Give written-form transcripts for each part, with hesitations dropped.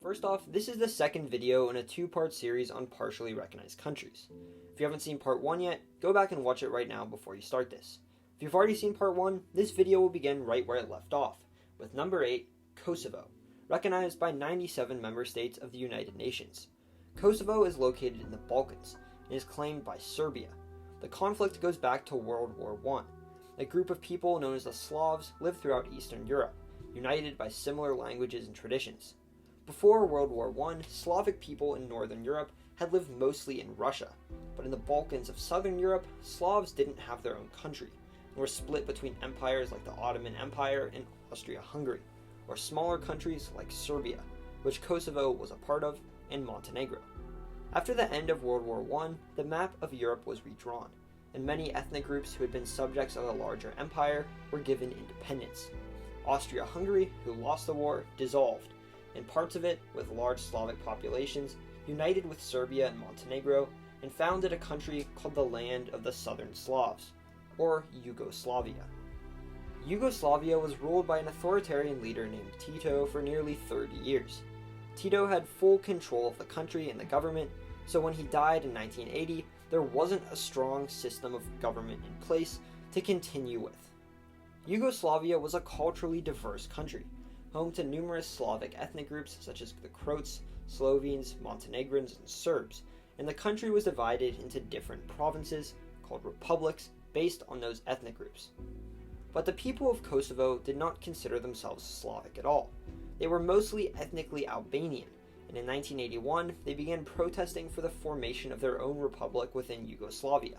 First off, this is the second video in a two-part series on partially recognized countries. If you haven't seen part 1 yet, go back and watch it right now before you start this. If you've already seen part 1, this video will begin right where it left off, with number 8, Kosovo, recognized by 97 member states of the United Nations. Kosovo is located in the Balkans and is claimed by Serbia. The conflict goes back to World War I. A group of people known as the Slavs lived throughout Eastern Europe, united by similar languages and traditions. Before World War I, Slavic people in Northern Europe had lived mostly in Russia, but in the Balkans of Southern Europe, Slavs didn't have their own country, and were split between empires like the Ottoman Empire and Austria-Hungary, or smaller countries like Serbia, which Kosovo was a part of, and Montenegro. After the end of World War I, the map of Europe was redrawn, and many ethnic groups who had been subjects of a larger empire were given independence. Austria-Hungary, who lost the war, dissolved, and parts of it, with large Slavic populations, united with Serbia and Montenegro, and founded a country called the Land of the Southern Slavs, or Yugoslavia. Yugoslavia was ruled by an authoritarian leader named Tito for nearly 30 years. Tito had full control of the country and the government, so when he died in 1980, there wasn't a strong system of government in place to continue with. Yugoslavia was a culturally diverse country, home to numerous Slavic ethnic groups such as the Croats, Slovenes, Montenegrins, and Serbs, and the country was divided into different provinces, called republics, based on those ethnic groups. But the people of Kosovo did not consider themselves Slavic at all. They were mostly ethnically Albanian, and in 1981 they began protesting for the formation of their own republic within Yugoslavia.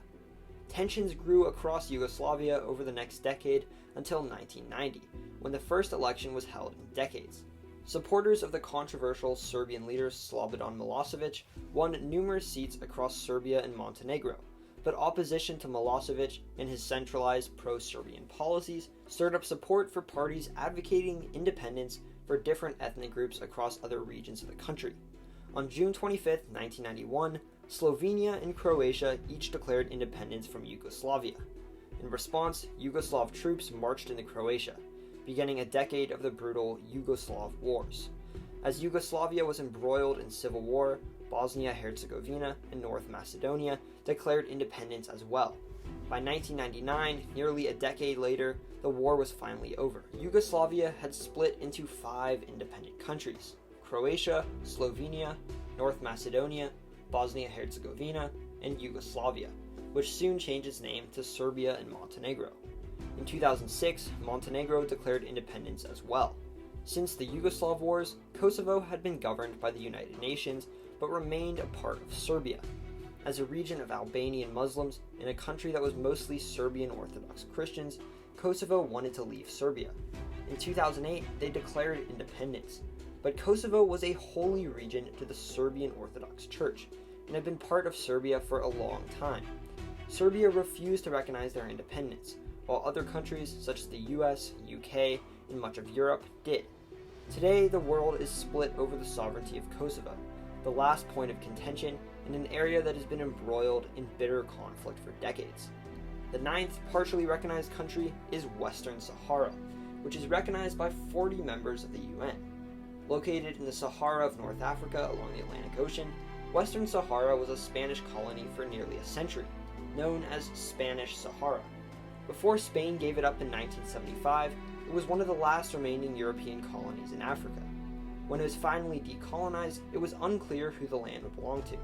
Tensions grew across Yugoslavia over the next decade until 1990, when the first election was held in decades. Supporters of the controversial Serbian leader Slobodan Milosevic won numerous seats across Serbia and Montenegro, but opposition to Milosevic and his centralized pro-Serbian policies stirred up support for parties advocating independence for different ethnic groups across other regions of the country. On June 25, 1991, Slovenia and Croatia each declared independence from Yugoslavia. In response, Yugoslav troops marched into Croatia, beginning a decade of the brutal Yugoslav Wars. As Yugoslavia was embroiled in civil war, Bosnia-Herzegovina and North Macedonia declared independence as well. By 1999, nearly a decade later, the war was finally over. Yugoslavia had split into 5 independent countries: Croatia, Slovenia, North Macedonia, Bosnia-Herzegovina, and Yugoslavia, which soon changed its name to Serbia and Montenegro. In 2006, Montenegro declared independence as well. Since the Yugoslav Wars, Kosovo had been governed by the United Nations, but remained a part of Serbia. As a region of Albanian Muslims in a country that was mostly Serbian Orthodox Christians, Kosovo wanted to leave Serbia. In 2008, they declared independence, but Kosovo was a holy region to the Serbian Orthodox Church, and had been part of Serbia for a long time. Serbia refused to recognize their independence, while other countries such as the US, UK, and much of Europe did. Today, the world is split over the sovereignty of Kosovo, the last point of contention in an area that has been embroiled in bitter conflict for decades. The 9th partially recognized country is Western Sahara, which is recognized by 40 members of the UN. Located in the Sahara of North Africa along the Atlantic Ocean, Western Sahara was a Spanish colony for nearly a century, known as Spanish Sahara. Before Spain gave it up in 1975, it was one of the last remaining European colonies in Africa. When it was finally decolonized, it was unclear who the land would belong to.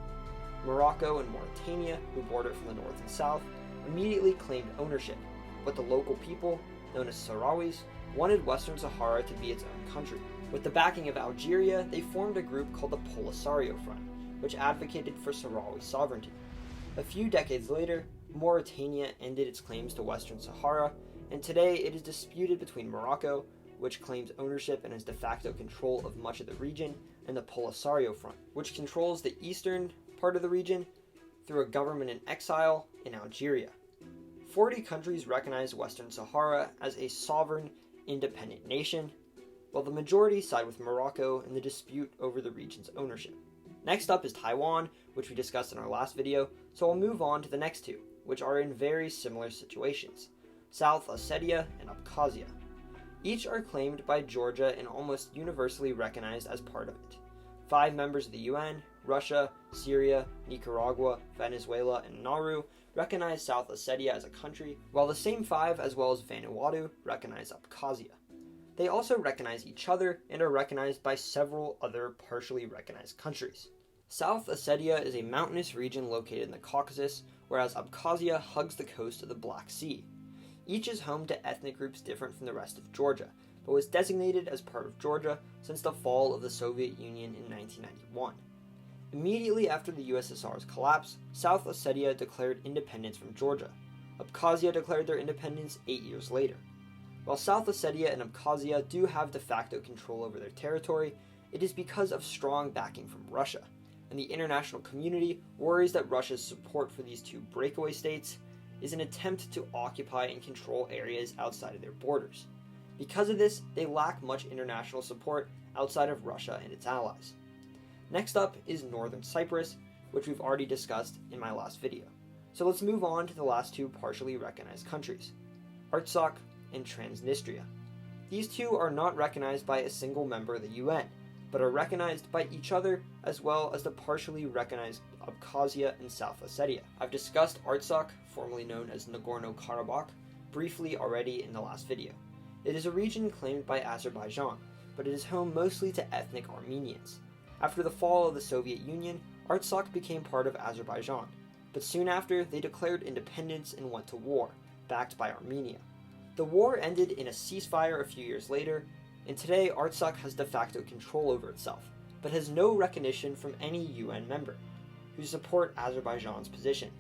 Morocco and Mauritania, who border from the north and south, immediately claimed ownership, but the local people, known as Sahrawis, wanted Western Sahara to be its own country. With the backing of Algeria, they formed a group called the Polisario Front, which advocated for Sahrawi sovereignty. A few decades later, Mauritania ended its claims to Western Sahara, and today it is disputed between Morocco, which claims ownership and has de facto control of much of the region, and the Polisario Front, which controls the eastern part of the region through a government in exile in Algeria. 40 countries recognize Western Sahara as a sovereign, independent nation, while the majority side with Morocco in the dispute over the region's ownership. Next up is Taiwan, which we discussed in our last video, so I'll move on to the next two, which are in very similar situations: South Ossetia and Abkhazia. Each are claimed by Georgia and almost universally recognized as part of it. 5 members of the UN, Russia, Syria, Nicaragua, Venezuela, and Nauru, recognize South Ossetia as a country, while the same 5, as well as Vanuatu, recognize Abkhazia. They also recognize each other and are recognized by several other partially recognized countries. South Ossetia is a mountainous region located in the Caucasus, whereas Abkhazia hugs the coast of the Black Sea. Each is home to ethnic groups different from the rest of Georgia, but was designated as part of Georgia since the fall of the Soviet Union in 1991. Immediately after the USSR's collapse, South Ossetia declared independence from Georgia. Abkhazia declared their independence 8 years later. While South Ossetia and Abkhazia do have de facto control over their territory, it is because of strong backing from Russia, and the international community worries that Russia's support for these two breakaway states is an attempt to occupy and control areas outside of their borders. Because of this, they lack much international support outside of Russia and its allies. Next up is Northern Cyprus, which we've already discussed in my last video. So let's move on to the last two partially recognized countries, Artsakh and Transnistria. These two are not recognized by a single member of the UN, but are recognized by each other as well as the partially recognized Abkhazia and South Ossetia. I've discussed Artsakh, formerly known as Nagorno-Karabakh, briefly already in the last video. It is a region claimed by Azerbaijan, but it is home mostly to ethnic Armenians. After the fall of the Soviet Union, Artsakh became part of Azerbaijan, but soon after they declared independence and went to war, backed by Armenia. The war ended in a ceasefire a few years later, and today Artsakh has de facto control over itself, but has no recognition from any UN member, who support Azerbaijan's position.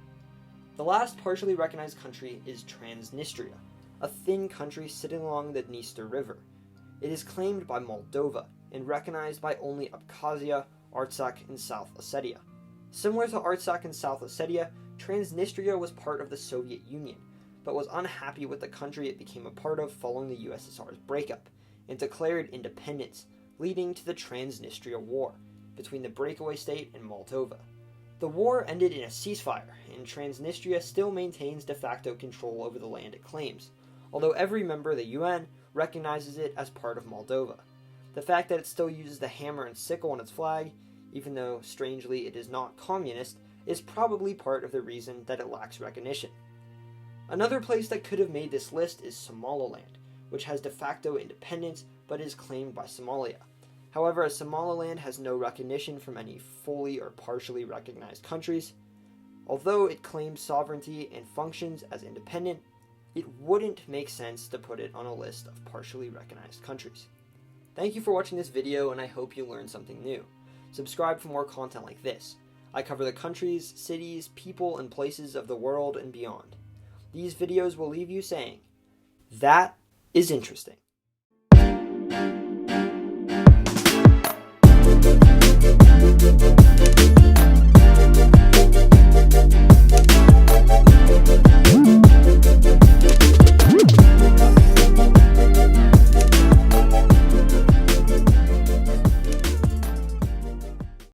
The last partially recognized country is Transnistria, a thin country sitting along the Dniester River. It is claimed by Moldova and recognized by only Abkhazia, Artsakh, and South Ossetia. Similar to Artsakh and South Ossetia, Transnistria was part of the Soviet Union, but was unhappy with the country it became a part of following the USSR's breakup, and declared independence, leading to the Transnistria War between the breakaway state and Moldova. The war ended in a ceasefire, and Transnistria still maintains de facto control over the land it claims, although every member of the UN recognizes it as part of Moldova. The fact that it still uses the hammer and sickle on its flag, even though strangely it is not communist, is probably part of the reason that it lacks recognition. Another place that could have made this list is Somaliland, which has de facto independence but is claimed by Somalia. However, as Somaliland has no recognition from any fully or partially recognized countries, although it claims sovereignty and functions as independent, it wouldn't make sense to put it on a list of partially recognized countries. Thank you for watching this video, and I hope you learned something new. Subscribe for more content like this. I cover the countries, cities, people, and places of the world and beyond. These videos will leave you saying, "That is interesting."